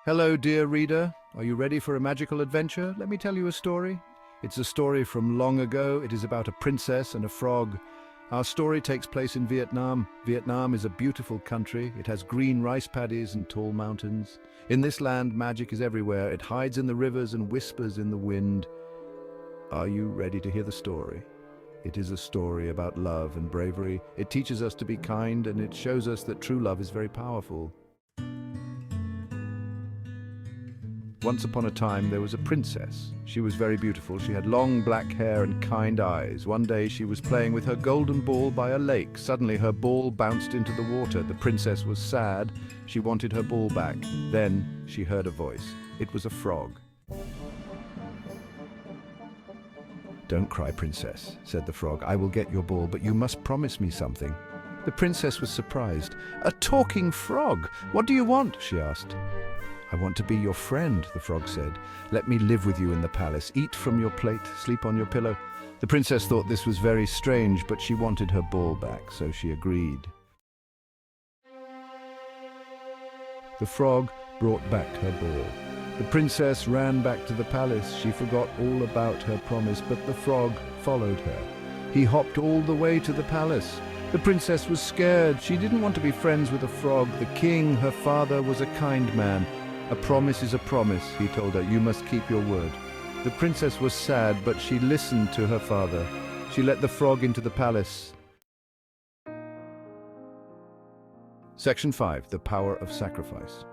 Hello, dear reader. Are you ready for a magical adventure? Let me tell you a story. It's a story from long ago. It is about a princess and a frog. Our story takes place in Vietnam. Vietnam is a beautiful country. It has green rice paddies and tall mountains. In this land, magic is everywhere. It hides in the rivers and whispers in the wind. Are you ready to hear the story? It is a story about love and bravery. It teaches us to be kind, and it shows us that true love is very powerful. Once upon a time, there was a princess. She was very beautiful. She had long black hair and kind eyes. One day, she was playing with her golden ball by a lake. Suddenly, her ball bounced into the water. The princess was sad. She wanted her ball back. Then, she heard a voice. It was a frog. "Don't cry, princess," said the frog. "I will get your ball, but you must promise me something." The princess was surprised. "A talking frog! What do you want?" she asked. "I want to be your friend," the frog said. "Let me live with you in the palace, eat from your plate, sleep on your pillow." The princess thought this was very strange, but she wanted her ball back, so she agreed. The frog brought back her ball. The princess ran back to the palace. She forgot all about her promise, but the frog followed her. He hopped all the way to the palace. The princess was scared. She didn't want to be friends with a frog. The king, her father, was a kind man. "A promise is a promise," he told her. "You must keep your word." The princess was sad, but she listened to her father. She let the frog into the palace. Section 5. The Power of Sacrifice.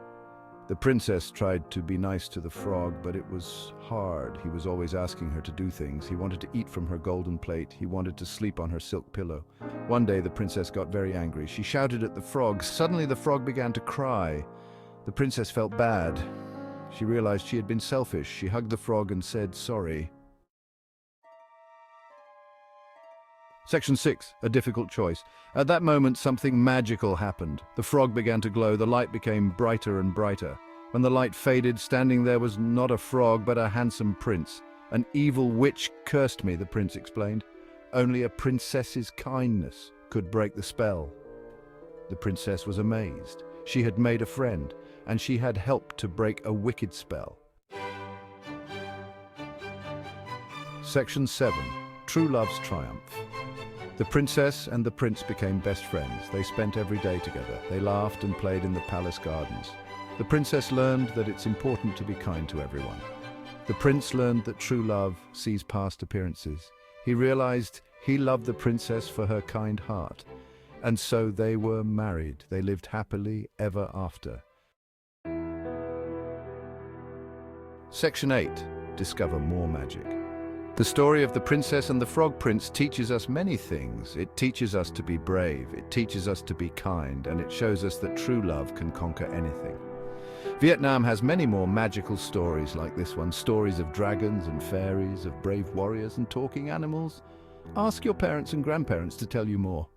The princess tried to be nice to the frog, but it was hard. He was always asking her to do things. He wanted to eat from her golden plate. He wanted to sleep on her silk pillow. One day, the princess got very angry. She shouted at the frog. Suddenly, the frog began to cry. The princess felt bad. She realized she had been selfish. She hugged the frog and said sorry. Section 6. A difficult choice. At that moment, something magical happened. The frog began to glow. The light became brighter and brighter. When the light faded, standing there was not a frog, but a handsome prince. "An evil witch cursed me," the prince explained. "Only a princess's kindness could break the spell." The princess was amazed. She had made a friend, and she had helped to break a wicked spell. Section 7. True Love's Triumph. The princess and the prince became best friends. They spent every day together. They laughed and played in the palace gardens. The princess learned that it's important to be kind to everyone. The prince learned that true love sees past appearances. He realized he loved the princess for her kind heart. And so they were married. They lived happily ever after. Section 8. Discover more magic. The story of the princess and the frog prince teaches us many things. It teaches us to be brave, it teaches us to be kind, and it shows us that true love can conquer anything. Vietnam has many more magical stories like this one, stories of dragons and fairies, of brave warriors and talking animals. Ask your parents and grandparents to tell you more.